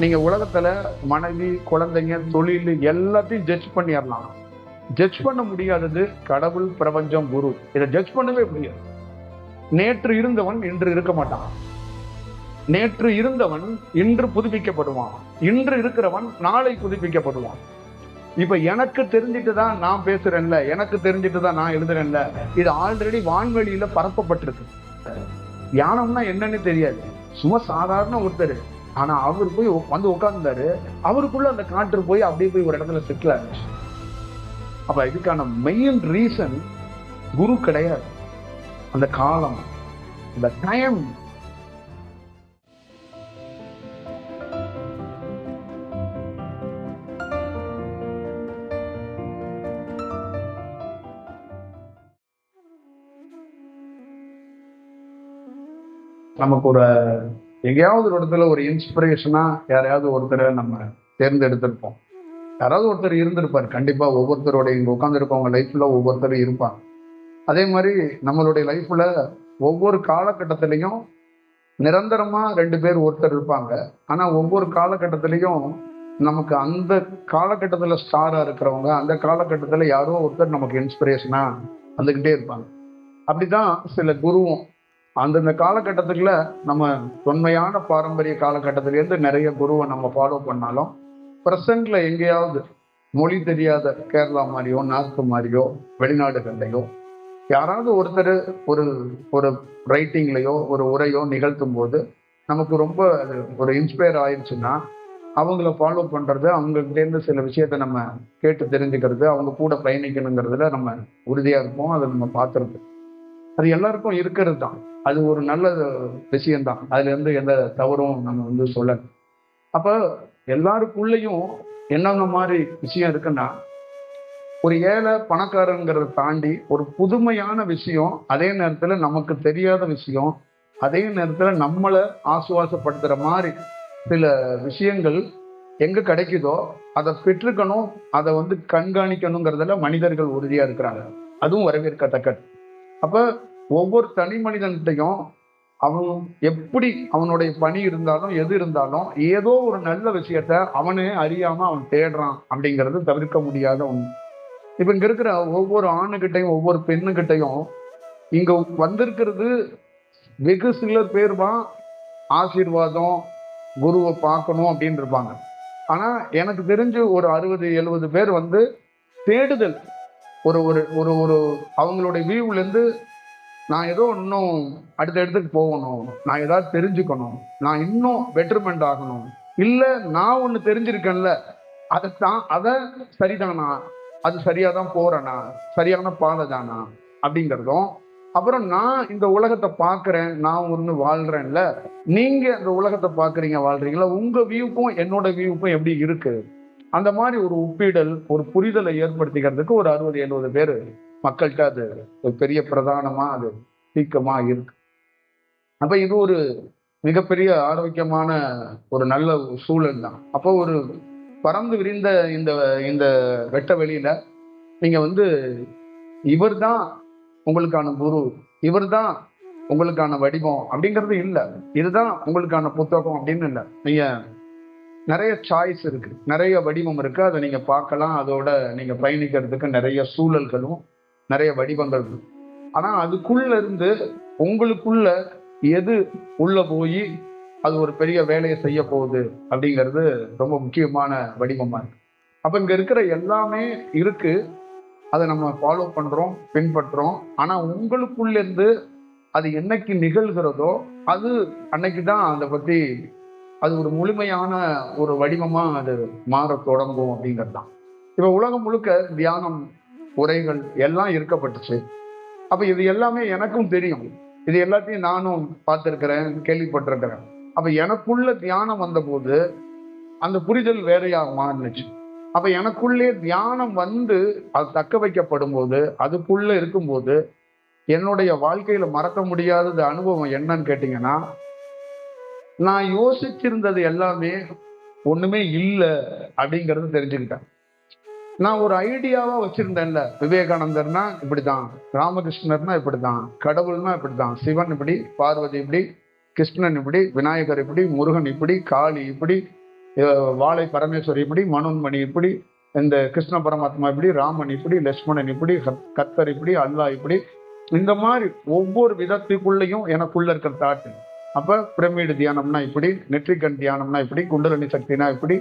நீங்க உலகத்துல மனைவி, குழந்தைங்க, தொழில் எல்லாத்தையும் ஜட்ஜ் பண்ணிடலாம். ஜட்ஜ் பண்ண முடியாதது கடவுள், பிரபஞ்சம், குரு. இதை ஜட்ஜ் பண்ணவே முடியாது. நேற்று இருந்தவன் இன்று இருக்க மாட்டான். நேற்று இருந்தவன் இன்று புதுப்பிக்கப்படுவான். இன்று இருக்கிறவன் நாளை புதுப்பிக்கப்படுவான். இப்ப எனக்கு தெரிஞ்சிட்டு தான் நான் பேசுறேன்ல, எனக்கு தெரிஞ்சிட்டு தான் நான் எழுதுறேன்ல, இது ஆல்ரெடி வான்வெளியில பரப்பப்பட்டிருக்கு. தியானம்னா என்னன்னு தெரியாது, சும்மா சாதாரண ஒருத்தர். ஆனா அவர் போய் வந்து உட்கார்ந்தாரு, அவருக்குள்ள அந்த காற்று போய் அப்படியே போய் ஒரு இடத்துல செட்டில் ஆச்சு. அப்ப இதுக்கான மெயின் ரீசன் குரு கிடையாது, அந்த காலம், அந்த டைம். நமக்கு ஒரு எங்கேயாவது ஒரு இடத்துல ஒரு இன்ஸ்பிரேஷனா யாரையாவது ஒருத்தரை நம்ம தேர்ந்தெடுத்திருப்போம். யாராவது ஒருத்தர் இருந்திருப்பார் கண்டிப்பா. ஒவ்வொருத்தரோட இங்க உட்காந்துருக்கவங்க லைஃப்ல ஒவ்வொருத்தரும் இருப்பாங்க. அதே மாதிரி நம்மளுடைய லைஃப்ல ஒவ்வொரு காலகட்டத்திலையும் நிரந்தரமா 2 பேர் ஒருத்தர் இருப்பாங்க. ஆனா ஒவ்வொரு காலகட்டத்திலையும் நமக்கு அந்த காலகட்டத்துல ஸ்டாரா இருக்கிறவங்க, அந்த காலகட்டத்துல யாரோ ஒருத்தர் நமக்கு இன்ஸ்பிரேஷனா வந்துகிட்டே இருப்பாங்க. அப்படிதான் சில குருவும் அந்தந்த காலகட்டத்துக்குள்ள நம்ம தொன்மையான பாரம்பரிய காலகட்டத்திலேருந்து நிறைய குருவை நம்ம ஃபாலோ பண்ணாலும், ப்ரெசண்ட்ல எங்கேயாவது மொழி தெரியாத கேரளா மாதிரியோ, நார்த்து மாதிரியோ, வெளிநாடுகள்லையோ யாராவது ஒருத்தர் ஒரு ஒரு ரைட்டிங்லையோ ஒரு உரையோ நிகழ்த்தும் போது நமக்கு ரொம்ப ஒரு இன்ஸ்பயர் ஆயிடுச்சுன்னா, அவங்கள ஃபாலோ பண்றது, அவங்ககிட்டேருந்து சில விஷயத்த நம்ம கேட்டு தெரிஞ்சுக்கிறது, அவங்க கூட பயணிக்கணுங்கிறதுல நம்ம உறுதியா இருப்போம். அதை நம்ம பார்த்துருப்போம். அது எல்லாருக்கும் இருக்கிறது தான். அது ஒரு நல்ல விஷயம்தான். அதுல இருந்து எந்த தவறும் நம்ம சொல்லல. அப்ப எல்லாருக்குள்ளயும் என்னென்ன மாதிரி விஷயம் இருக்குன்னா, ஒரு ஏழை பணக்காரங்கிறத தாண்டி ஒரு புதுமையான விஷயம், அதே நேரத்துல நமக்கு தெரியாத விஷயம், அதே நேரத்துல நம்மளை ஆசுவாசப்படுத்துற மாதிரி சில விஷயங்கள் எங்க கிடைக்குதோ அதை பெற்றுக்கணும், அதை கண்காணிக்கணுங்கிறதுல மனிதர்கள் உறுதியா இருக்கிறாங்க. அதுவும் வரவேற்கத்தக்கது. அப்ப ஒவ்வொரு தனி மனிதன்கிட்டையும் அவன் எப்படி அவனுடைய பணி இருந்தாலும் எது இருந்தாலும் ஏதோ ஒரு நல்ல விஷயத்த அவனே அறியாம அவன் தேடுறான் அப்படிங்கிறது தவிர்க்க முடியாத ஒண்ணு. இப்ப இங்க இருக்கிற ஒவ்வொரு ஆணுகிட்டையும் ஒவ்வொரு பெண்ணுகிட்டையும் இங்க வந்திருக்கிறது வெகு சில பேர் தான் ஆசீர்வாதம், குருவை பார்க்கணும் அப்படின்னு இருப்பாங்க. ஆனா எனக்கு தெரிஞ்சு ஒரு 60-70 பேர் தேடுதல், ஒரு ஒரு ஒரு ஒரு அவங்களுடைய வியூல இருந்து நான் ஏதோ இன்னும் அடுத்த இடத்துக்கு போகணும், நான் ஏதாவது தெரிஞ்சுக்கணும், நான் இன்னும் பெட்டர்மெண்ட் ஆகணும், இல்ல நான் ஒண்ணு தெரிஞ்சிருக்கேன்ல அதை சரிதானா, அது சரியாதான் போறேனா, சரியான பாதை தானா அப்படிங்கிறதும், அப்புறம் நான் இந்த உலகத்தை பார்க்கிறேன், நான் ஒண்ணு வாழ்றேன்ல, நீங்க இந்த உலகத்தை பார்க்குறீங்க, வாழ்றீங்களா, உங்க வியூக்கும் என்னோட வியூக்கும் எப்படி இருக்கு, அந்த மாதிரி ஒரு ஒப்பீடல், ஒரு புரிதலை ஏற்படுத்திக்கிறதுக்கு ஒரு 60-70 பேர் மக்கள்கிட்ட அது ஒரு பெரிய பிரதானமா அது தீக்கமா இருக்கு. அப்ப இது ஒரு மிகப்பெரிய ஆரோக்கியமான ஒரு நல்ல சூழல் தான். அப்போ ஒரு பறந்து விரிந்த இந்த இந்த வெட்ட வெளியில நீங்க இவர் தான் உங்களுக்கான குரு, இவர் தான் உங்களுக்கான வடிவம் அப்படிங்கிறது இல்லை, இதுதான் உங்களுக்கான புத்தகம் அப்படின்னு இல்லை. நீங்க நிறைய சாய்ஸ் இருக்கு, நிறைய வடிவம் இருக்கு, அதை நீங்க பார்க்கலாம். அதோட நீங்க பயணிக்கிறதுக்கு நிறைய சூழல்களும் நிறைய வடிவங்கள் இருக்கு. ஆனா அதுக்குள்ள இருந்து உங்களுக்குள்ள எது உள்ள போய் அது ஒரு பெரிய வேலையை செய்ய போகுது அப்படிங்கிறது ரொம்ப முக்கியமான வடிவமா இருக்கு. அப்ப இங்க இருக்கிற எல்லாமே இருக்கு, அதை நம்ம ஃபாலோ பண்றோம், பின்பற்றோம். ஆனா உங்களுக்குள்ள இருந்து அது என்னைக்கு நிகழ்கிறதோ அது அன்னைக்கு தான் அதை பத்தி அது ஒரு முழுமையான ஒரு வடிவமா அது மாற தொடங்கும் அப்படிங்கிறது தான். இப்ப உலகம் முழுக்க தியானம் உரைகள் எல்லாம் இருக்கப்பட்டுச்சு. அப்ப இது எல்லாமே எனக்கும் தெரியும், இது எல்லாத்தையும் நானும் பார்த்திருக்கிறேன், கேள்விப்பட்டிருக்கிறேன். அப்ப எனக்குள்ள தியானம் வந்த போது அந்த புரிதல் வேறையா மாறுச்சு. அப்ப எனக்குள்ளே தியானம் அது தக்க வைக்கப்படும் போது, அதுக்குள்ள இருக்கும்போது என்னுடைய வாழ்க்கையில மறக்க முடியாத அனுபவம் என்னன்னு கேட்டீங்கன்னா, நான் யோசிச்சிருந்தது எல்லாமே ஒண்ணுமே இல்லை அப்படிங்கறது தெரிஞ்சுக்கிட்டேன். நான் ஒரு ஐடியாவா வச்சிருந்தேன்ல, விவேகானந்தர்னா இப்படிதான், ராமகிருஷ்ணர்னா இப்படிதான், கடவுள்னா இப்படிதான், சிவன் இப்படி, பார்வதி இப்படி, கிருஷ்ணன் இப்படி, விநாயகர் இப்படி, முருகன் இப்படி, காளி இப்படி, வாழை பரமேஸ்வரி இப்படி, மனோன்மணி இப்படி, இந்த கிருஷ்ண பரமாத்மா இப்படி, ராமன் இப்படி, லட்சுமணன் இப்படி, கத்தர் இப்படி, அல்லாஹ் இப்படி, இந்த மாதிரி ஒவ்வொரு விதத்துக்குள்ளேயும் எனக்குள்ள இருக்கிற தாட்டு. அப்ப பிரமிடு தியானம்னா இப்படி, நெற்றிக்கண் தியானம்னா இப்படி, குண்டலினி சக்தினா இப்படி,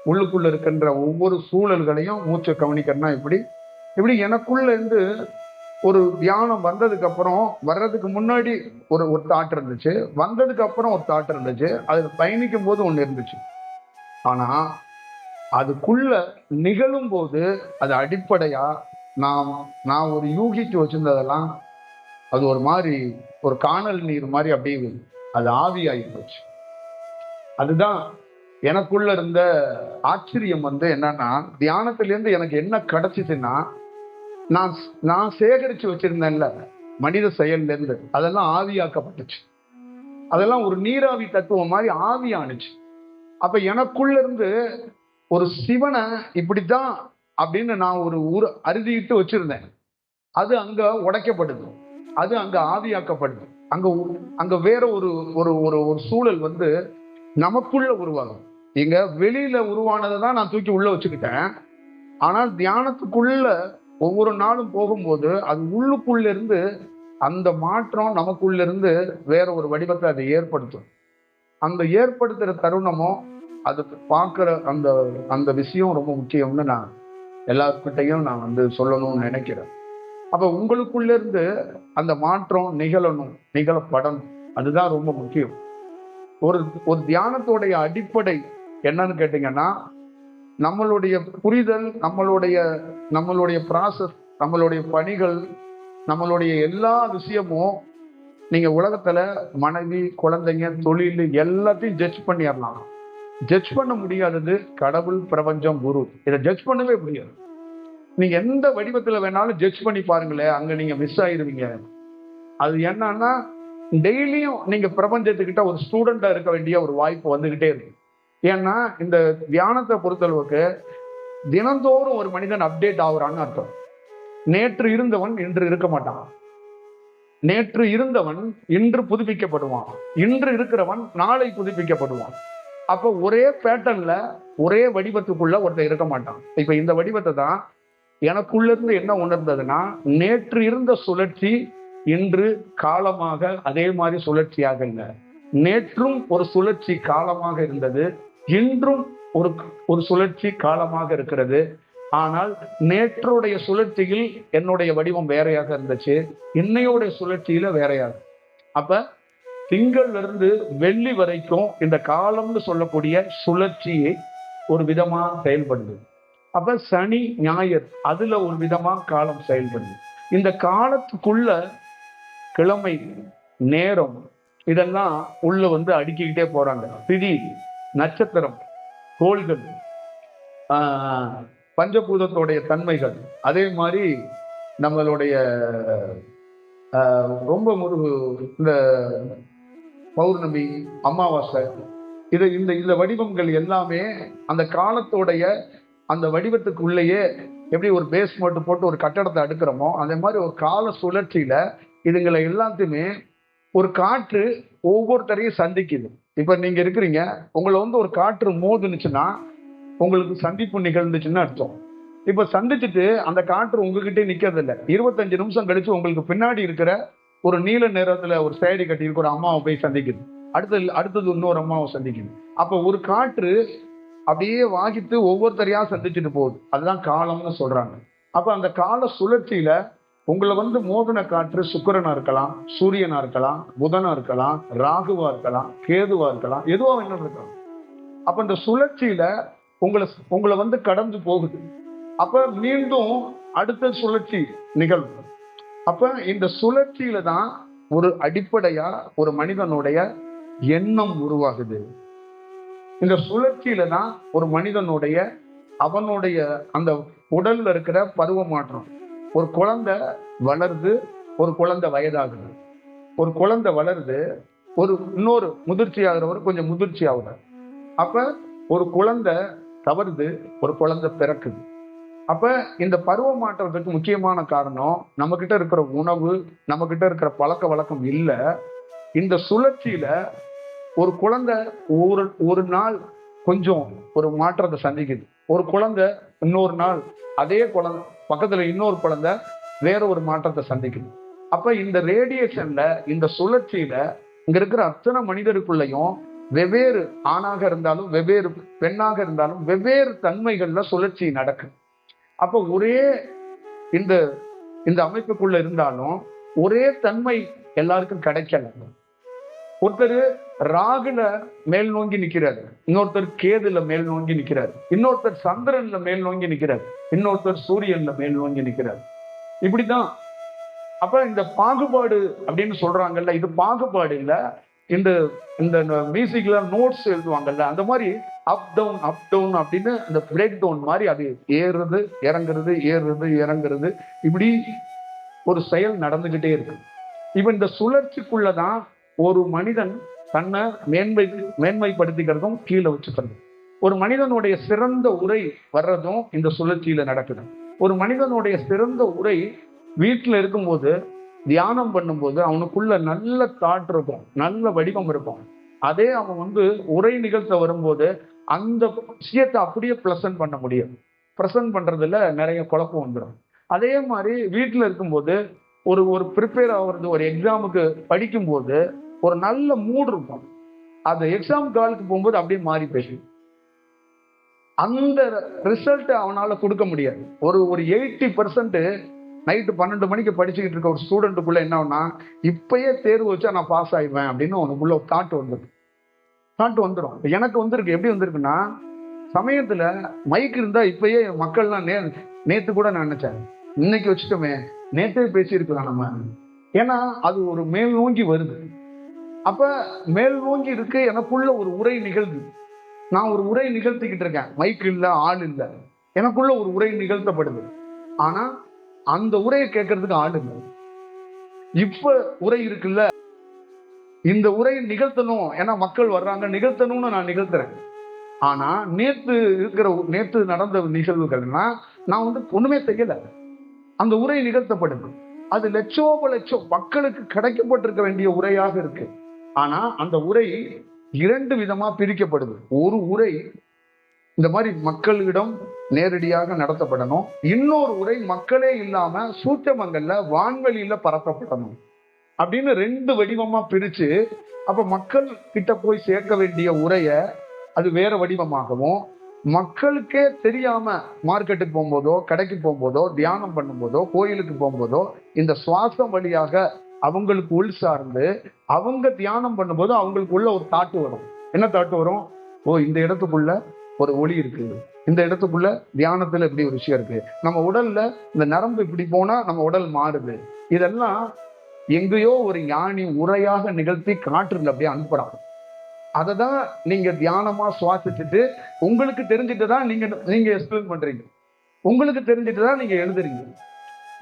உள்ளுக்குள்ள இருக்கின்ற ஒவ்வொரு சூழல்களையும் மூச்சை கவனிக்கிறனா இப்படி இப்படி எனக்குள்ள இருந்து ஒரு தியானம் வந்ததுக்கு அப்புறம், வர்றதுக்கு முன்னாடி ஒரு ஒரு தாட் இருந்துச்சு, வந்ததுக்கு அப்புறம் ஒரு தாட் இருந்துச்சு, அது பயணிக்கும் போது ஒண்ணு இருந்துச்சு. ஆனா அதுக்குள்ள நிகழும் போது அது அடிப்படையா நான் ஒரு யூகிச்சு வச்சிருந்ததெல்லாம் அது ஒரு மாதிரி ஒரு காணல் நீர் மாதிரி அப்படியே அது ஆவியாகி போச்சு. அதுதான் எனக்குள்ள இருந்த ஆச்சரியம். என்னன்னா, தியானத்திலேருந்து எனக்கு என்ன கிடைச்சிச்சுன்னா, நான் நான் சேகரிச்சு வச்சிருந்தேன்ல மனித செயல்ல இருந்து, அதெல்லாம் ஆவியாக்கப்பட்டுச்சு. அதெல்லாம் ஒரு நீராவி தத்துவம் மாதிரி ஆவியானுச்சு. அப்ப எனக்குள்ள இருந்து ஒரு சிவனை இப்படித்தான் அப்படின்னு நான் ஒரு அறுதிட்டு வச்சிருந்தேன். அது அங்க உடைக்கப்படுது, அது அங்க ஆவியாக்கப்படுது. அங்க அங்க வேற ஒரு ஒரு ஒரு சூழல் நமக்குள்ள உருவாகும். இங்க வெளியில உருவானதை தான் நான் தூக்கி உள்ள வச்சுக்கிட்டேன். ஆனால் தியானத்துக்குள்ள ஒவ்வொரு நாளும் போகும்போது அது உள்ளுக்குள்ள இருந்து அந்த மாற்றம் நமக்குள்ள இருந்து வேற ஒரு வடிவத்தை அதை ஏற்படுத்தும். அந்த ஏற்படுத்துற தருணமும் அதுக்கு பார்க்குற அந்த அந்த விஷயம் ரொம்ப முக்கியம்னு நான் எல்லாருக்கிட்டையும் நான் சொல்லணும்னு நினைக்கிறேன். அப்ப உங்களுக்குள்ள இருந்து அந்த மாற்றம் நிகழப்படணும். அதுதான் ரொம்ப முக்கியம். ஒரு ஒரு தியானத்தோடைய அடிப்படை என்னன்னு கேட்டீங்கன்னா, நம்மளுடைய புரிதல், நம்மளுடைய ப்ராசஸ், நம்மளுடைய பணிகள், நம்மளுடைய எல்லா விஷயமும் நீங்க உலகத்துல மனைவி, குழந்தைங்க, தொழில் எல்லாத்தையும் ஜட்ஜ் பண்ணிடலாம். ஜட்ஜ் பண்ண முடியாதது கடவுள், பிரபஞ்சம், குரு. இதை ஜட்ஜ் பண்ணவே முடியாது. நீங்க எந்த வடிவத்துல வேணாலும் ஜட்ஜ் பண்ணி பாருங்களேன், அங்க நீங்க மிஸ் ஆயிருவீங்க. அது என்னன்னா, டெய்லியும் நீங்க பிரபஞ்சத்துக்கிட்ட ஒரு ஸ்டூடெண்டா இருக்க வேண்டிய ஒரு வாய்ப்பு வந்துகிட்டே இருக்கு. ஏன்னா இந்த தியானத்தை பொறுத்தளவுக்கு தினந்தோறும் ஒரு மனிதன் அப்டேட் ஆகுறான்னு அர்த்தம். நேற்று இருந்தவன் இன்று இருக்க மாட்டான், நேற்று இருந்தவன் இன்று புதுப்பிக்கப்படுவான், இன்று இருக்கிறவன் நாளை புதுப்பிக்கப்படுவான். அப்ப ஒரே பேட்டர்ன்ல ஒரே வடிவத்துக்குள்ள ஒருத்தர் இருக்க மாட்டான். இப்ப இந்த வடிவத்தை தான் எனக்குள்ள இருந்து என்ன உணர்ந்ததுன்னா, நேற்று இருந்த சுழற்சி இன்று காலமாக அதே மாதிரி சுழற்சியாக இல்லை. நேற்றும் ஒரு சுழற்சி காலமாக இருந்தது, இன்றும் ஒரு சுழற்சி காலமாக இருக்கிறது. ஆனால் நேற்றுடைய சுழற்சியில் என்னுடைய வடிவம் வேறையாக இருந்துச்சு, இன்னையோடைய சுழற்சியில வேறையாக. அப்ப திங்கள்ல இருந்து வெள்ளி வரைக்கும் இந்த காலம்னு சொல்லக்கூடிய சுழற்சியை ஒரு விதமா செயல்படுது. அப்ப சனி, ஞாயிறு அதுல ஒரு விதமா காலம் செயல்படுது. இந்த காலத்துக்குள்ள கிழமை, நேரம் இதெல்லாம் உள்ள அடுக்கிக்கிட்டே போறாங்க. திதி, நட்சத்திரம், கோள்கள், பஞ்சபூதத்தோடைய தன்மைகள், அதே மாதிரி நம்மளுடைய ரொம்ப ஒரு இந்த பௌர்ணமி, அமாவாசை, இந்த வடிவங்கள் எல்லாமே அந்த காலத்தோடைய அந்த வடிவத்துக்குள்ளேயே எப்படி ஒரு பேஸ்மெண்ட் போட்டு ஒரு கட்டடத்தை அடுக்கிறோமோ அதே மாதிரி ஒரு கால சுழற்சியில இதுங்களை எல்லாத்தையுமே ஒரு காற்று ஒவ்வொருத்தரையும் சந்திக்குது. இப்ப நீங்க இருக்கிறீங்க, உங்களை ஒரு காற்று மோதுனுச்சுன்னா உங்களுக்கு சந்திப்பு நிகழ்ந்துச்சுன்னு அர்த்தம். இப்ப சந்திச்சுட்டு அந்த காற்று உங்ககிட்ட நிக்கிறது இல்லை. 25 நிமிஷம் கழிச்சு உங்களுக்கு பின்னாடி இருக்கிற ஒரு நீல நிறத்துல ஒரு சேடி கட்டி இருக்கிற ஒரு அம்மாவை போய் சந்திக்குது, அடுத்தது இன்னொரு அம்மாவை சந்திக்குது. அப்ப ஒரு காற்று அப்படியே வாகித்து ஒவ்வொருத்தரையா சந்திச்சுட்டு போகுது. அதுதான் காலம்னு சொல்றாங்க. அப்ப அந்த கால சுழற்சியில உங்களை மோதன காற்று சுக்கிரனா இருக்கலாம், சூரியனா இருக்கலாம், புதனா இருக்கலாம், ராகுவா இருக்கலாம், கேதுவா இருக்கலாம், எதுவா வேணும் இருக்கலாம். அப்ப இந்த சுழற்சியில உங்களை கடந்து போகுது. அப்ப மீண்டும் அடுத்த சுழற்சி நிகழ்வு. அப்ப இந்த சுழற்சியில தான் ஒரு அடிப்படையா ஒரு மனிதனுடைய எண்ணம் உருவாகுது. இந்த சுழற்சியில தான் ஒரு மனிதனுடைய அவனுடைய அந்த உடல்ல இருக்கிற பருவ மாற்றம். ஒரு குழந்தை வளருது, ஒரு குழந்தை வயதாகுது, ஒரு குழந்தை வளருது, இன்னொரு முதிர்ச்சி ஆகிறவர் கொஞ்சம் முதிர்ச்சி ஆகுது. அப்ப ஒரு குழந்தை தவறுது, ஒரு குழந்தை பிறக்குது. அப்ப இந்த பருவ மாற்றத்துக்கு முக்கியமான காரணம் நம்ம கிட்ட இருக்கிற உணவு, நம்ம கிட்ட இருக்கிற பழக்க வழக்கம் இல்ல. இந்த சுழற்சியில ஒரு குழந்தை ஒரு நாள் கொஞ்சம் ஒரு மாற்றத்தை சந்திக்குது. ஒரு குழந்தை இன்னொரு நாள் அதே குழந்தை பக்கத்துல இன்னொரு குழந்தை வேற ஒரு மாற்றத்தை சந்திக்குது. அப்ப இந்த ரேடியேஷன்ல, இந்த சுழற்சியில இங்க இருக்கிற அத்தனை மனிதருக்குள்ளயும் வெவ்வேறு ஆணாக இருந்தாலும் வெவ்வேறு பெண்ணாக இருந்தாலும் வெவ்வேறு தன்மைகள்ல சுழற்சி நடக்குது. அப்ப ஒரே இந்த இந்த அமைப்புக்குள்ள இருந்தாலும் ஒரே தன்மை எல்லாருக்கும் கிடைக்கல. ஒருத்தர் ராகுல மேல் நோங்கி நிக்கிறாரு, இன்னொருத்தர் கேதுல மேல் நோங்கி நிக்கிறாரு, இன்னொருத்தர் சந்திரன்ல மேல் நோங்கி நிக்கிறாரு, இன்னொருத்தர் சூரியன்ல மேல் நோங்கி நிக்கிறாரு. இப்படிதான். அப்ப இந்த பாகுபாடு அப்படின்னு சொல்றாங்கல்ல, இது பாகுபாடு இல்ல. இந்த இந்த மியூசிக்ல நோட்ஸ் எழுதுவாங்கல்ல, அந்த மாதிரி அப் டவுன் அப்படின்னு இந்த பிரேக் டவுன் மாதிரி அது ஏறுறது இறங்குறது ஏறுறது இறங்குறது இப்படி ஒரு செயல் நடந்துகிட்டே இருக்கு. இப்ப இந்த சுழற்சிக்குள்ளதான் ஒரு மனிதன் தன்னை மேன்மைப்படுத்திக்கிறதும் கீழே வச்சுக்கிறது. ஒரு மனிதனுடைய சிறந்த உரை வர்றதும் இந்த சுழற்சியில நடக்குது. ஒரு மனிதனுடைய சிறந்த உரை வீட்டுல இருக்கும்போது, தியானம் பண்ணும்போது அவனுக்குள்ள நல்ல தாட் இருக்கும், நல்ல வடிவம் இருக்கும். அதே அவன் உரை நிகழ்த்த வரும்போது அந்த விஷயத்தை அப்படியே ப்ரெசன்ட் பண்ண முடியும். ப்ரெசன்ட் பண்றதுல நிறைய குழப்பம் வந்துடும். அதே மாதிரி வீட்டுல இருக்கும்போது ஒரு ஒரு ப்ரிப்பேர் ஆகுறது, ஒரு எக்ஸாமுக்கு படிக்கும்போது ஒரு நல்ல மூட் இருக்கும். அந்த எக்ஸாம் காலுக்கு போகும்போது அப்படியே மாறி போயிடும். அந்த ரிசல்ட் அவனால கொடுக்க முடியாது. ஒரு ஒரு 80% நைட்டு 12 மணிக்கு படிச்சுக்கிட்டு இருக்க ஒரு ஸ்டூடெண்ட்டுக்குள்ள என்ன ஆகுனா, இப்பயே தேர்வு வச்சா நான் பாஸ் ஆயிடுவேன் அப்படின்னு உனக்குள்ள ஒரு தாட் வந்துடும். எனக்கு வந்திருக்கு. எப்படி வந்திருக்குன்னா, சமயத்துல மைக் இருந்தா இப்பயே மக்கள்லாம் நேத்து கூட நான் நினைச்சேன், இன்னைக்கு வச்சுட்டோமே, நேற்றே பேசியிருக்கலாம் நம்ம. ஏன்னா அது ஒரு மேல் நோங்கி வருது. அப்ப மேல் நோங்கி இருக்கு, எனக்குள்ள ஒரு உரை நிகழ்வு. நான் ஒரு உரை நிகழ்த்திக்கிட்டு இருக்கேன், மைக் இல்ல, ஆள் இல்ல, எனக்குள்ள ஒரு உரை நிகழ்த்தப்படுது. ஆனா அந்த உரையை கேட்கறதுக்கு ஆள் இல்லை. இப்ப உரை இருக்குல்ல, இந்த உரையை நிகழ்த்தணும், ஏன்னா மக்கள் வர்றாங்க, நிகழ்த்தணும்னு நான் நிகழ்த்துறேன். ஆனா நேற்று நடந்த நிகழ்வுகள்னா நான் ஒண்ணுமே செய்யல. அந்த உரை நிகழ்த்தப்படுது. அது லட்சம் மக்களுக்கு கிடைக்கப்பட்டிருக்க வேண்டிய உரையாக இருக்கு. ஆனா அந்த உரை 2 விதமா பிரிக்கப்படுது. ஒரு உரை இந்த மாதிரி மக்களிடம் நேரடியாக நடத்தப்படணும், இன்னொரு உரை மக்களே இல்லாம சூட்சமங்கள்ல வான்வெளியில பரப்பப்படணும் அப்படின்னு 2 வடிவமா பிரிச்சு, அப்ப மக்கள் கிட்ட போய் சேர்க்க வேண்டிய உரைய அது வேற வடிவமாகவும், மக்களுக்கே தெரியாம மார்க்கெட்டுக்கு போகும்போதோ, கடைக்கு போகும்போதோ, தியானம் பண்ணும்போதோ, கோயிலுக்கு போகும்போதோ இந்த சுவாசம் வழியாக அவங்களுக்கு உள் சார்ந்து அவங்க தியானம் பண்ணும்போது அவங்களுக்கு உள்ள ஒரு தாட்டு வரும். என்ன தாட்டு வரும்? ஓ, இந்த இடத்துக்குள்ள ஒரு ஒளி இருக்கு, இந்த இடத்துக்குள்ள தியானத்துல இப்படி ஒரு விஷயம் இருக்கு, நம்ம உடல்ல இந்த நரம்பு இப்படி போனா நம்ம உடல் மாறுது. இதெல்லாம் எங்கேயோ ஒரு ஞானி உரையாக நிகழ்த்தி காற்றுல அப்படியே அனுப்புறாங்க. அதை தான் நீங்க தியானமா சுவாசிச்சுட்டு உங்களுக்கு தெரிஞ்சுட்டு தான் நீங்க எக்ஸ்பிளைன் பண்றீங்க, உங்களுக்கு தெரிஞ்சுட்டு தான் நீங்க எழுதுறீங்க.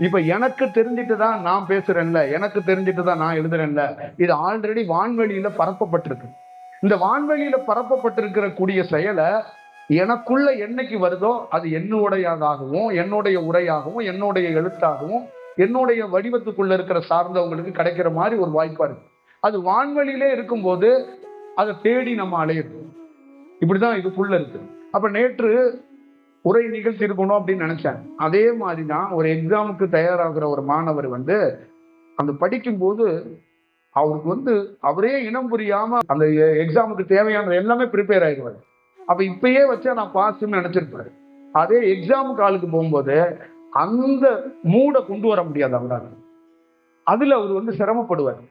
இப்ப எனக்கு தெரிஞ்சுட்டு தான் நான் பேசுறேன்ல, எனக்கு தெரிஞ்சுட்டு தான் நான் எழுதுறேன்ல, இது ஆல்ரெடி வான்வெளியில பரப்பப்பட்டிருக்கு. இந்த வான்வெளியில பரப்பப்பட்டிருக்கிற கூடிய செயலை எனக்குள்ள என்னைக்கு வருதோ அது என்னுடையதாகவும், என்னுடைய உரையாகவும், என்னுடைய எழுத்தாகவும், என்னுடைய வடிவத்துக்குள்ள இருக்கிற சார்ந்தவங்களுக்கு கிடைக்கிற மாதிரி ஒரு வாய்ப்பா இருக்கு. அது வான்வெளியிலே இருக்கும்போது அதை தேடி நம்ம அலையிறோம். இப்படிதான் இதுக்குள்ள இருக்கு. அப்ப நேற்று உரை நிகழ்ச்சி இருக்கணும் அப்படின்னு நினைச்சேன். அதே மாதிரிதான் ஒரு எக்ஸாமுக்கு தயாராகிற ஒரு மாணவர் அந்த படிக்கும் போது அவருக்கு அவரே இனம் புரியாம அந்த எக்ஸாமுக்கு தேவையான எல்லாமே ப்ரிப்பேர் ஆயிடுவாரு. அப்ப இப்பயே வச்சா நான் பாஸ்ன்னு நினைச்சிருப்பாரு. அதே எக்ஸாம் காலுக்கு போகும்போது அந்த மூடை கொண்டு வர முடியாது அவரால். அதுல அவர் சிரமப்படுவார்.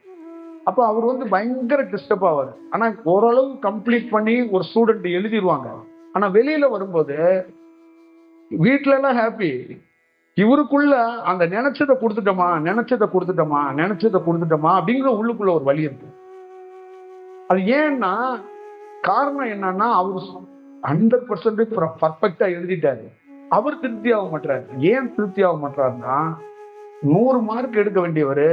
அப்ப அவர் பயங்கர டிஸ்டர்ப் ஆவார். ஆனா ஓரளவு கம்ப்ளீட் பண்ணி ஒரு ஸ்டூடெண்ட் எழுதிடுவாங்க. ஆனா வெளியில வரும்போது வீட்டுல எல்லாம் ஹாப்பி, இவருக்குள்ள அந்த நினைச்சதை கொடுத்துட்டோமா அப்படிங்கிற உள்ளுக்குள்ள ஒரு வழி இருக்கு. அது ஏன்னா காரணம் என்னன்னா, அவர் 100% பர்ஃபெக்டா எழுதிட்டாரு, அவர் திருப்தி ஆக மாட்டாரு. ஏன் திருப்தி ஆக மாட்டாருன்னா, 100 மார்க் எடுக்க வேண்டியவர்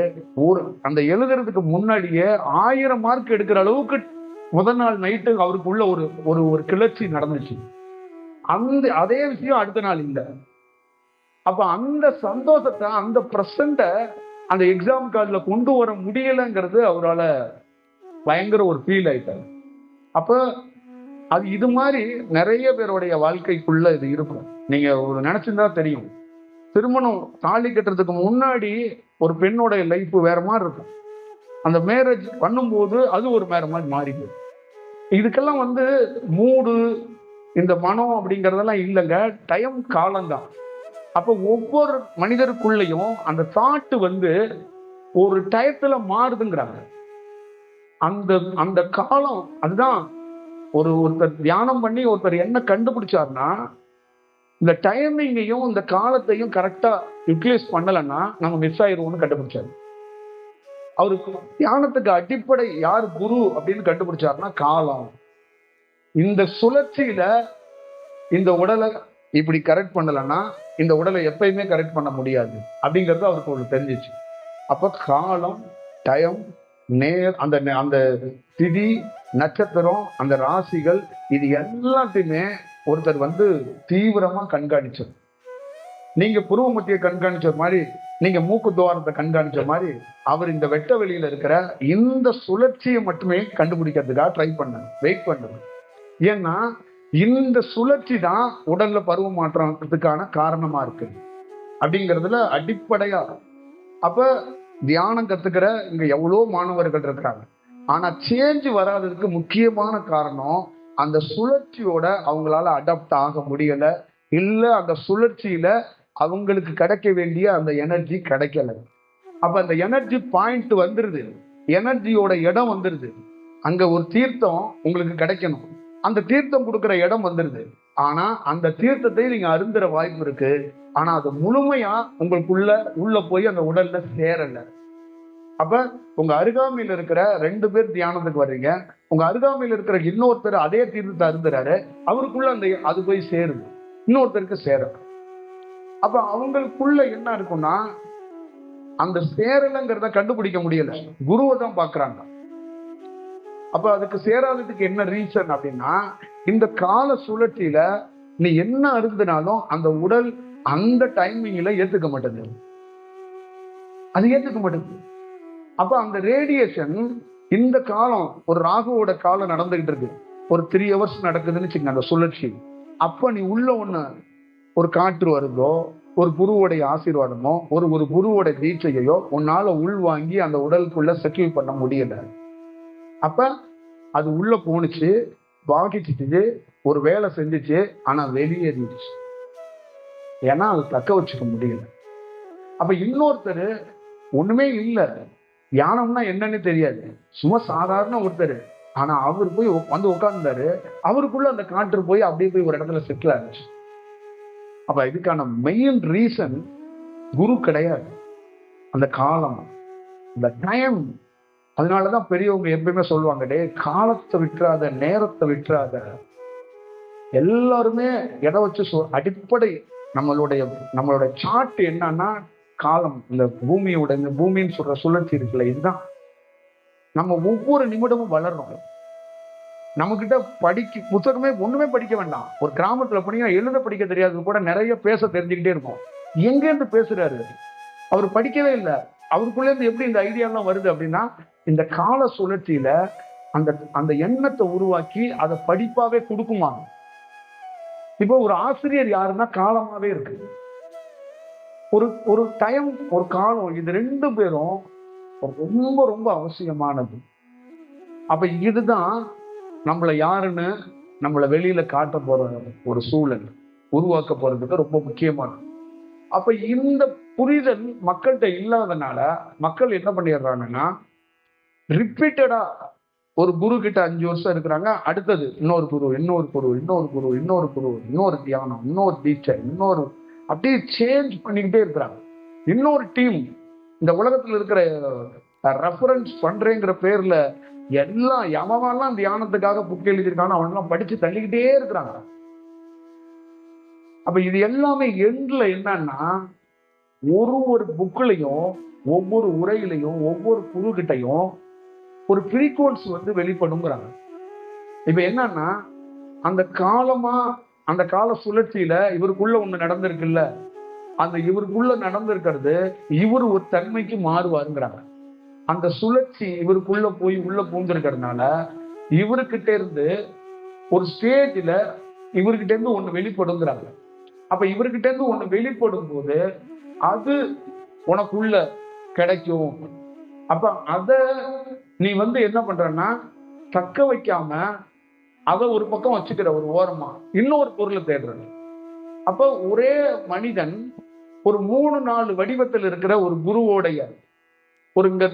அந்த எழுதுறதுக்கு முன்னாடியே 1000 மார்க் எடுக்கிற அளவுக்கு முதல் நாள் நைட்டு அவருக்குள்ள ஒரு கிளர்ச்சி நடந்துச்சு. அதே விஷயம் அடுத்த நாள் இல்லை. அப்ப அந்த சந்தோஷத்தை, அந்த பிரசண்ட அந்த எக்ஸாம் கார்டுல கொண்டு வர முடியலைங்கிறது அவரால் பயங்கர ஒரு ஃபீல் ஆயிட்டாரு. அப்ப அது இது மாதிரி நிறைய பேருடைய வாழ்க்கைக்குள்ள இது இருக்கும். நீங்க ஒரு நினைச்சிருந்தா தெரியும், திருமணம் தாலி கட்டுறதுக்கு முன்னாடி ஒரு பெண்ணோட லைஃப் வேற மாதிரி இருக்கும். அந்த மேரேஜ் பண்ணும்போது அது ஒரு வேற மாதிரி மாறிடுது. இதுக்கெல்லாம் மூடு, இந்த மனம் அப்படிங்கிறதெல்லாம் இல்லைங்க, டைம் காலம்தான். அப்போ ஒவ்வொரு மனிதருக்குள்ளேயும் அந்த தாட்டு ஒரு டயத்துல மாறுதுங்கிறாங்க. அந்த அந்த காலம் அதுதான். ஒருத்தர் தியானம் பண்ணி ஒருத்தர் என்ன கண்டுபிடிச்சாருன்னா, இந்த டைமிங்கையும் இந்த காலத்தையும் கரெக்டா யூட்டிலைஸ் பண்ணலைன்னா நம்ம மிஸ் ஆயிடுவோம்னு கண்டுபிடிச்சாரு. அவருக்கு தியானத்துக்கு அடிப்படை யார் குரு அப்படின்னு கண்டுபிடிச்சாருன்னா காலம். இந்த சுழற்சியில இந்த உடலை இப்படி கரெக்ட் பண்ணலைன்னா இந்த உடலை எப்பயுமே கரெக்ட் பண்ண முடியாது அப்படிங்கிறது அவருக்கு ஒரு தெரிஞ்சிச்சு. அப்ப காலம், டைம், அந்த அந்த திதி, நட்சத்திரம், அந்த ராசிகள், இது எல்லாத்தையுமே ஒருத்தர் தீவிரமா கண்காணிச்சார். நீங்க புருவ மத்திய கண்காணிச்ச மாதிரி, நீங்க மூக்கு துவாரத்தை கண்காணிச்ச மாதிரி அவர் இந்த வெட்ட வெளியில இருக்கிற இந்த சுழற்சியை மட்டுமே கண்டுபிடிக்கிறதுக்காக ட்ரை பண்ணாங்க, வெயிட் பண்ணது. ஏன்னா இந்த சுழற்சி தான் உடல்ல பருவ மாற்றத்துக்கான காரணமா இருக்கு அப்படிங்கிறதுல அடிப்படையா. அப்ப தியானம் கத்துக்கிற இங்க எவ்வளோ மாணவர்கள் இருக்கிறாங்க. ஆனா சேஞ்ச் வராததுக்கு முக்கியமான காரணம் அந்த சுழற்சியோட அவங்களால அடாப்ட் ஆக முடியல, இல்ல அந்த சுழற்சியில அவங்களுக்கு கிடைக்க வேண்டிய அந்த எனர்ஜி கிடைக்கல. அப்ப அந்த எனர்ஜி பாயிண்ட் வந்துருது, எனர்ஜியோட இடம் வந்துருது. அங்க ஒரு தீர்த்தம் உங்களுக்கு கிடைக்கணும், அந்த தீர்த்தம் கொடுக்குற இடம் வந்துருது. ஆனா அந்த தீர்த்தத்தை நீங்க அருந்துற வாய்ப்பு இருக்கு, ஆனா அது முழுமையா உங்களுக்குள்ள உள்ள போய் அந்த உடல்ல சேரல. அப்ப உங்க அருகாமையில் இருக்கிற 2 பேர் தியானத்துக்கு வர்றீங்க, உங்க அருகாமையில் இருக்கிற இன்னொருத்தர் அதே தீர்த்தத்தை அருந்துறாரு, அவருக்குள்ள அது போய் சேருது, இன்னொருத்தருக்கு சேரும். அப்ப அவங்களுக்குள்ள என்ன இருக்கும்னா அந்த சேரலைங்கிறத கண்டுபிடிக்க முடியல, குருவை தான் பாக்குறாங்க. அப்ப அதுக்கு சேராததுக்கு என்ன ரீசன் அப்படின்னா, இந்த கால சுழற்சியில நீ என்ன அருந்தினாலும் அந்த உடல் அந்த டைமிங்ல ஏத்துக்க மாட்டேங்குது, அது ஏத்துக்க மாட்டேங்குது. அப்ப அந்த ரேடியேஷன் இந்த காலம் ஒரு ராகுவோட காலம் நடந்துகிட்டு இருக்கு, ஒரு 3 hours நடக்குதுன்னு வச்சுக்கோங்க அந்த சுழற்சி. அப்ப நீ உள்ள ஒரு காற்று வருதோ, ஒரு குருவோடைய ஆசீர்வாதமோ, ஒரு குருவோட தீட்சையோ உன்னால உள்வாங்கி அந்த உடலுக்குள்ள செட்டில் பண்ண முடியல. அப்ப அது உள்ள போனுச்சு, வாங்கிச்சுட்டு ஒரு வேலை செஞ்சுச்சு, ஆனா வெளியேறிடுச்சு. ஏன்னா அது தக்க வச்சுக்க முடியல. அப்ப இன்னொருத்தர் ஒண்ணுமே இல்லை, தியானம்னா என்னன்னு தெரியாது, சும்மா சாதாரண ஒருத்தர், ஆனா அவர் போய் உட்கார்ந்தாரு, அவருக்குள்ள அந்த காற்று போய் அப்படியே போய் ஒரு இடத்துல செட்டில் ஆச்சு. அப்ப இதுக்கான மெயின் ரீசன் குரு கிடையாது, அந்த காலம், அந்த டைம். அதனாலதான் பெரியவங்க எப்பயுமே சொல்லுவாங்க, டே காலத்தை விட்டுறாத, நேரத்தை விட்டுறாத. எல்லாருமே எதை வச்சு அடிப்படை நம்மளுடைய சார்ட் என்னன்னா காலம். இந்த பூமின்னு சொல்ற சுழற்சி இருக்குல்ல, இதுதான் நம்ம ஒவ்வொரு நிமிடமும் வளர்றோம். நம்ம கிட்ட புத்தகமே ஒண்ணுமே படிக்க வேண்டாம். ஒரு கிராமத்துல போனீங்கன்னா எழுத படிக்க தெரியாது கூட நிறைய பேச தெரிஞ்சுக்கிட்டே இருக்கும். எங்க இருந்து பேசுறாரு, அவர் படிக்கவே இல்லை, அவருக்குள்ள இருந்து எப்படி இந்த ஐடியா எல்லாம் வருது அப்படின்னா, இந்த கால சுழற்சியில அந்த எண்ணத்தை உருவாக்கி அதை படிப்பாவே கொடுக்குமா. இப்போ ஒரு ஆசிரியர் யாருன்னா காலமாவே இருக்கு, ஒரு டைம், ஒரு காலம். இது 2 பேரும் ரொம்ப ரொம்ப அவசியமானது. அப்ப இதுதான் நம்மளை யாருன்னு நம்மளை வெளியில காட்ட போற ஒரு சூழல் உருவாக்க போறதுக்கு ரொம்ப முக்கியமானது. அப்ப இந்த புரிதல் மக்கள்கிட்ட இல்லாதனால மக்கள் என்ன பண்ணிடுறாங்கன்னா, ரிப்பீட்டடா ஒரு குரு கிட்ட 5 வருஷம் இருக்கிறாங்க, அடுத்தது இன்னொரு குரு, இன்னொரு குரு, இன்னொரு குரு, இன்னொரு குரு, இன்னொரு தியானம், இன்னொரு தீட்சை, இன்னொரு, அப்படியே சேஞ்ச் பண்ணிக்கிட்டே இருக்கிறாங்க. இன்னொரு டீம், இந்த உலகத்துல இருக்கிற ரெஃபரன்ஸ் பண்றேங்கிற பேர்ல எல்லாம் எவெல்லாம் தியானத்துக்காக புக் எழுதியிருக்கானோ அவனெல்லாம் படிச்சு தள்ளிக்கிட்டே இருக்கிறாங்க. அப்ப இது எல்லாமே எண்ட்ல என்னன்னா, ஒரு புக்லையும் ஒவ்வொரு உரையிலையும் ஒவ்வொரு குரு கிட்டையும் ஒரு ஃப்ரீக்வன்சி வெளிப்படுங்கிறாங்க. இப்ப என்னன்னா, அந்த கால சுழற்சியில இவருக்குள்ள ஒண்ணு நடந்திருக்குல்ல, அந்த இவருக்குள்ள நடந்திருக்கிறது இவர் ஒரு தன்மைக்கு மாறுவாருங்கிறாங்க. அந்த சுழற்சி இவருக்குள்ள போய் உள்ள பூந்திருக்கிறதுனால இவருக்கிட்ட இருந்து ஒரு ஸ்டேஜ்ல இவர்கிட்ட இருந்து ஒண்ணு வெளிப்படுங்கிறாங்க. அப்ப இவர்கிட்ட இருந்து ஒண்ணு வெளிப்படும் போது அது உனக்குள்ள கிடைக்கும். அப்ப அத நீ என்ன பண்றன்னா தக்க வைக்காம அத ஒரு பக்கம் வச்சுக்கிற, ஒரு ஓரமா இன்னொரு பொருளை தேடுற. அப்ப ஒரே மனிதன் ஒரு 3-4 வடிவத்தில் இருக்கிற ஒரு குருவோடைய ஒரு இங்க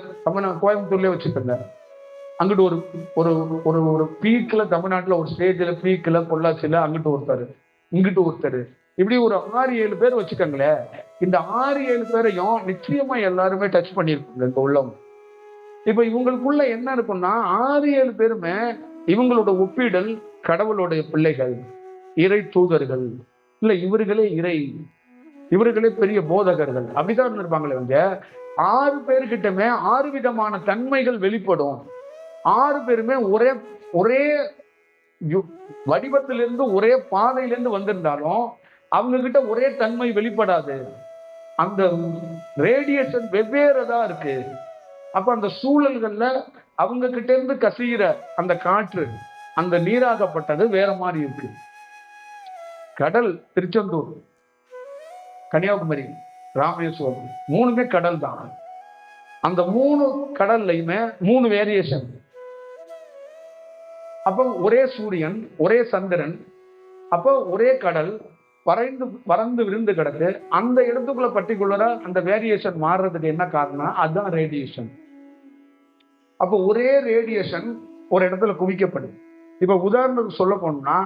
கோயம்புத்தூர்லயே வச்சுக்கோங்க, அங்கிட்டு ஒரு ஒரு ஒரு ஒரு பீக்ல தமிழ்நாட்டுல ஒரு ஸ்டேஜ்ல பீக்ல பொள்ளாச்சியில அங்கிட்டு ஒருத்தர், இங்கிட்டு ஒருத்தர், இப்படி ஒரு 6-7 பேர் வச்சுக்கோங்களேன். இந்த 6-7 பேரையும் நிச்சயமா எல்லாருமே டச் பண்ணிருப்பாங்க இங்க உள்ளவங்க. இப்ப இவங்களுக்குள்ள என்ன இருக்கும்னா 6-7 பேருமே இவங்களோட ஒப்பீடல் கடவுளுடைய பிள்ளைகள், இறை தூதர்கள், இல்ல இவர்களே இறை, இவர்களே பெரிய போதகர்கள், அப்படிதான் இருந்திருப்பாங்களே. 6 பேர்கிட்டமே 6 விதமான தன்மைகள் வெளிப்படும். 6 பேருமே ஒரே ஒரே வடிவத்திலிருந்து ஒரே பாதையிலிருந்து வந்திருந்தாலும் அவங்க கிட்ட ஒரே தன்மை வெளிப்படாது. அந்த ரேடியேஷன் வெவ்வேறதா இருக்கு. அப்ப அந்த சூழல்கள்ல அவங்க கிட்ட இருந்து கசிகிற அந்த காற்று, அந்த நீராகப்பட்டது வேற மாதிரி இருக்கு. கடல் திருச்செந்தூர், கன்னியாகுமரி, ராமேஸ்வரம் 3மே கடல் தான். அந்த 3 கடல்லையுமே 3 வேரியேஷன். அப்ப ஒரே சூரியன், ஒரே சந்திரன், அப்ப ஒரே கடல் பறந்து விருந்து கிடக்கு. அந்த இடத்துக்குள்ள பர்டிகுலரா அந்த வேரியேஷன் மாறுறதுக்கு என்ன காரணம்? அதுதான் ரேடியேஷன். அப்ப ஒரே ரேடியேஷன் ஒரு இடத்துல குவிக்கப்படுது. இப்ப உதாரணத்துக்கு சொல்ல போனோம்னா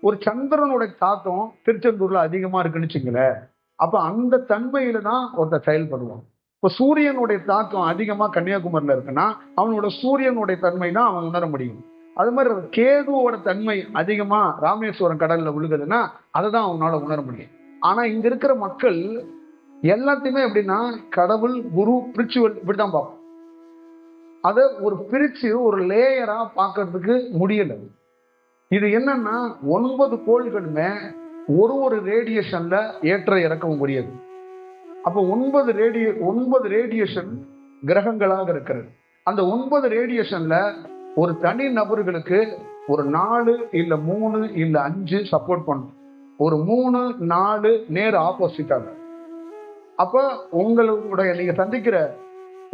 ஒரு சந்திரனுடைய தாக்கம் திருச்செந்தூர்ல அதிகமா இருக்குன்னு வச்சுங்களேன். அப்ப அந்த தன்மையில தான் ஒருத்தர் செயல்படுவான். இப்ப சூரியனுடைய தாக்கம் அதிகமா கன்னியாகுமரியில இருக்குன்னா அவனோட சூரியனுடைய தன்மை தான் அவன் உணர முடியும். அது மாதிரி கேதுவோட தன்மை அதிகமா ராமேஸ்வரம் கடல்ல விழுகுதுன்னா அதை தான் அவனால உணர முடியும். ஆனா இங்க இருக்கிற மக்கள் எல்லாத்தையுமே எப்படின்னா கடவுள், குரு, பிரிச்சுவல் இப்படிதான் பார்ப்போம். அதை ஒரு பிரிச்சு ஒரு லேயரா பார்க்கறதுக்கு முடியல. இது என்னன்னா 9 கோள்களுமே ஒரு ரேடியேஷன்ல ஏற்ற இறக்கவும் முடியாது. அப்போ 9 ரேடியேஷன் கிரகங்களாக இருக்கிறது. அந்த 9 ரேடியேஷன்ல ஒரு தனி நபர்களுக்கு ஒரு 4 இல்ல 3 இல்ல 5 சப்போர்ட் பண்ணும். ஒரு 3-4 நேர் ஆப்போசிட்டாக. அப்ப உங்களுடைய நீங்க சந்திக்கிற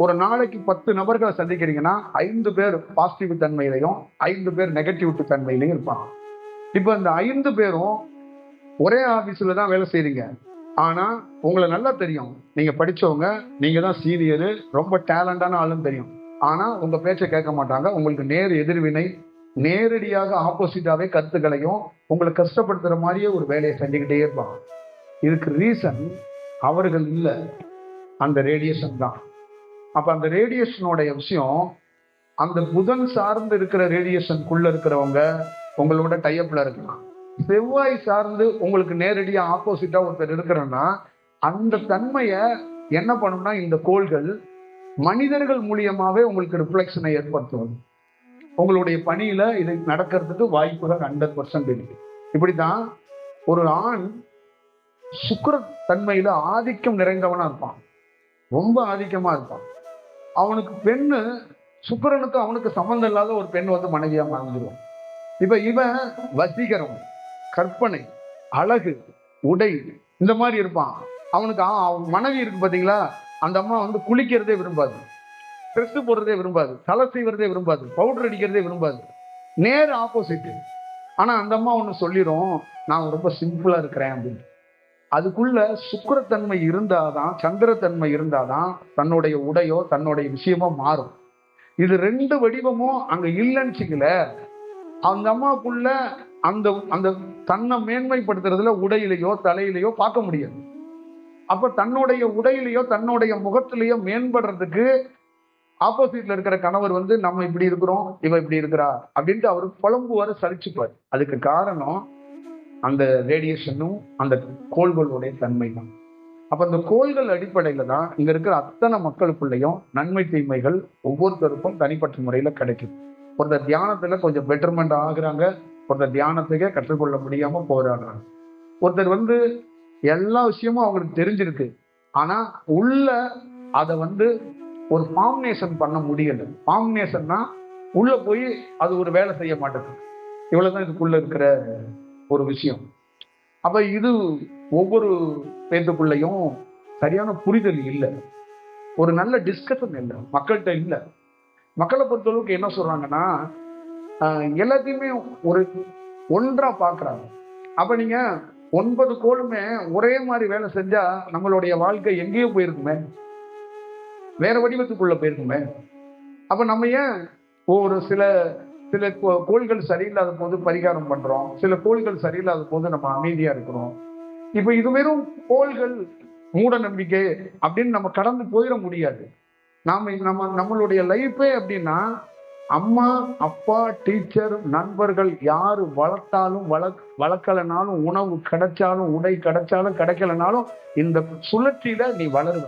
ஒரு நாளைக்கு 10 நபர்களை சந்திக்கிறீங்கன்னா 5 பேர் பாசிட்டிவ் தன்மையிலையும் 5 பேர் நெகட்டிவ் தன்மையிலையும் இருப்பாங்க. இப்ப இந்த 5 பேரும் ஒரே ஆபீஸ்ல தான் வேலை செய்றீங்க. ஆனா உங்களை நல்லா தெரியும், நீங்க படிச்சவங்க, நீங்க தான் சீனியரு, ரொம்ப டேலண்டான ஆளுன்னு தெரியும். ஆனா உங்க பேச்சை கேட்க மாட்டாங்க. உங்களுக்கு நேர் எதிர்வினை, நேரடியாக ஆப்போசிட்டாவே கருத்துக்களையும் உங்களை கஷ்டப்படுத்துற மாதிரியே ஒரு வேலையை செஞ்சுக்கிட்டே இருப்பாங்க. இதுக்கு ரீசன் அவர்கள் இல்லை, அந்த ரேடியேஷன் தான். அப்ப அந்த ரேடியேஷனோடைய விஷயம், அந்த புதன் சார்ந்து இருக்கிற ரேடியேஷனுக்குள்ள இருக்கிறவங்க உங்களோட டைப்ல இருக்கலாம். செவ்வாய் சார்ந்து உங்களுக்கு நேரடியா ஆப்போசிட்டா ஒருத்தர் இருக்கிறன்னா அந்த தன்மைய என்ன பண்ணும்னா இந்த கோள்கள் மனிதர்கள் மூலியமாவே உங்களுக்கு ரிஃப்ளெக்ஷனை ஏற்படுத்துவது. உங்களுடைய பணியில இது நடக்கிறதுக்கு வாய்ப்புகள் 100% இருக்கு. இப்படிதான் ஒரு ஆண் சுக்கிர தன்மையில ஆதிக்கம் நிறைந்தவனா இருப்பான், ரொம்ப ஆதிக்கமா இருப்பான். அவனுக்கு பெண்ணு, சுக்கிரனுக்கு அவனுக்கு சம்பந்தம் இல்லாத ஒரு பெண் மனைவியா வாழ்ந்துருவான். இப்ப இவன் வசீகரம், கற்பனை, அழகு, உடை இந்த மாதிரி இருப்பான். அவனுக்கு மனைவி இருக்கு பாத்தீங்களா, அந்த அம்மா குளிக்கிறதே விரும்பாது, ட்ரெஸ் போடுறதே விரும்பாது, தலை செய்வதே விரும்பாது, பவுடர் அடிக்கிறதே விரும்பாது, நேர் ஆப்போசிட். ஆனா அந்த அம்மா ஒண்ணு சொல்லிடும், நான் ரொம்ப சிம்பிளா இருக்கிறேன் அப்படின்னு. அதுக்குள்ள சுக்கிரத்தன்மை இருந்தாதான், சந்திரத்தன்மை இருந்தாதான் தன்னுடைய உடையோ தன்னுடைய விஷயமோ மாறும். இது 2 வடிவமும் அங்க இல்லைன்னு அந்த அம்மாவுக்குள்ள அந்த அந்த தன்னை மேன்மைப்படுத்துறதுல உடையிலையோ தலையிலையோ பார்க்க முடியாது. அப்ப தன்னுடைய உடையிலையோ தன்னுடைய முகத்திலேயோ மேம்படுறதுக்கு ஆப்போசிட்ல இருக்கிற கணவர் நம்ம இப்படி இருக்கிறோம், இவ இப்படி இருக்கிறா அப்படின்ட்டு அவரு புலம்புவாரு, சரிச்சுப்பாரு. அதுக்கு காரணம் அந்த ரேடியேஷனும் அந்த கோள்களுடைய தன்மை தான். அப்ப அந்த கோள்கள் அடிப்படையில தான் இங்க இருக்கிற அத்தனை மக்களுக்குள்ளேயும் நன்மை தீமைகள் ஒவ்வொருத்தருக்கும் தனிப்பட்ட முறையில கிடைக்கும். ஒருத்தர் தியானத்துல கொஞ்சம் பெட்டர்மெண்ட் ஆகுறாங்க, ஒருத்தர் தியானத்துக்கே கற்றுக்கொள்ள முடியாம போராடுறாங்க. ஒருத்தர் எல்லா விஷயமும் அவங்களுக்கு தெரிஞ்சிருக்கு, ஆனா உள்ள அதை ஒரு ஃபார்மினேஷன் பண்ண முடியல. ஃபார்மினேஷன்னா உள்ள போய் அது ஒரு வேலை செய்ய மாட்டேங்குது. இவ்வளவுதான் இதுக்குள்ள இருக்கிற ஒரு விஷயம். அப்ப இது ஒவ்வொரு பேத்துக்குள்ளேயும் சரியான புரிதல் இல்லை, ஒரு நல்ல டிஸ்கஷன் இல்லை மக்கள்கிட்ட இல்லை. மக்களை பொறுத்தளவுக்கு என்ன சொல்றாங்கன்னா, எல்லாத்தையுமே ஒரு ஒன்றா பார்க்குறாங்க. அப்ப நீங்க 9 கோளுமே ஒரே மாதிரி வேலை செஞ்சா நம்மளுடைய வாழ்க்கை எங்கேயோ போயிருக்குமே, வேற வடிவத்துக்குள்ள போயிருக்குமே. அப்ப நம்ம ஏன் ஒரு சில சில கோள்கள் சரியில்லாத போது பரிகாரம் பண்றோம், சில கோள்கள் சரியில்லாத போது நம்ம அமைதியா இருக்கிறோம். இப்ப இது வெறும் கோள்கள், மூட நம்பிக்கை அப்படின்னு நம்ம கடந்து போயிட முடியாது. நம்மளுடைய லைஃபே அப்படின்னா, அம்மா அப்பா டீச்சர் நண்பர்கள் யாரு வளர்த்தாலும் வளர்க்கலனாலும், உணவு கிடைச்சாலும் உடை கிடைச்சாலும் கிடைக்கலனாலும், இந்த சுழற்சியில நீ வளருவ.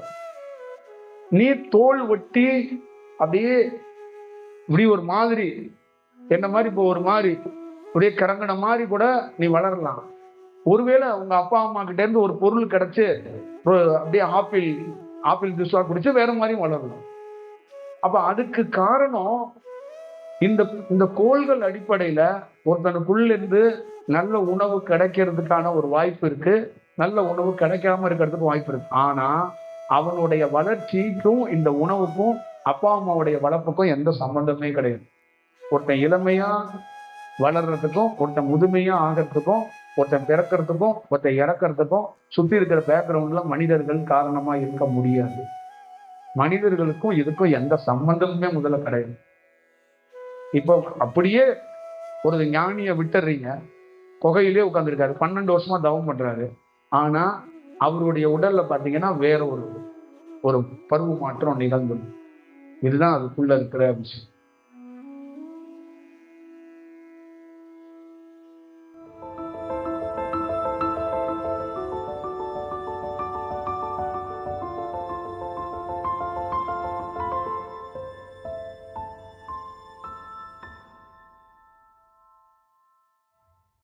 நீ தோல் ஒட்டி அப்படியே இப்படி ஒரு மாதிரி என்ன மாதிரி இப்போ ஒரு மாதிரி அப்படியே கிறங்கின மாதிரி கூட நீ வளரலாம். ஒருவேளை உங்க அப்பா அம்மா கிட்ட இருந்து ஒரு பொருள் கிடைச்சு அப்படியே ஆப்பிள் ஜூஸா குடிச்சு வேற மாதிரியும் வளரலாம். அப்ப அதுக்கு காரணம் இந்த கோள்கள் அடிப்படையில ஒருத்தனுக்குள்ள இருந்து நல்ல உணவு கிடைக்கிறதுக்கான ஒரு வாய்ப்பு இருக்கு, நல்ல உணவு கிடைக்காம இருக்கிறதுக்கு வாய்ப்பு இருக்கு. ஆனா அவனுடைய வளர்ச்சிக்கும் இந்த உணவுக்கும் அப்பா அம்மாவுடைய வளர்ப்புக்கும் எந்த சம்பந்தமே கிடையாது. ஒருத்தன் இளமையா வளர்றதுக்கும், ஒருத்தன் முதுமையா ஆகிறதுக்கும், ஒருத்தன் பிறக்கிறதுக்கும், ஒருத்தன் இறக்கிறதுக்கும் சுத்தி இருக்கிற பேக்ரவுண்ட்ல மனிதர்கள் காரணமா இருக்க முடியாது. மனிதர்களுக்கும் இதுக்கும் எந்த சம்பந்தமுமே முதல்ல கிடையாது. இப்போ அப்படியே ஒரு ஞானியை விட்டுறீங்க, குகையிலே உட்காந்துருக்காரு, 12 வருஷமா தவம் பண்றாரு. ஆனா அவருடைய உடல்ல பாத்தீங்கன்னா வேற ஒரு பருவ மாற்றம் நிகழ்ந்து. இதுதான் அதுக்குள்ள இருக்கிற விஷயம்.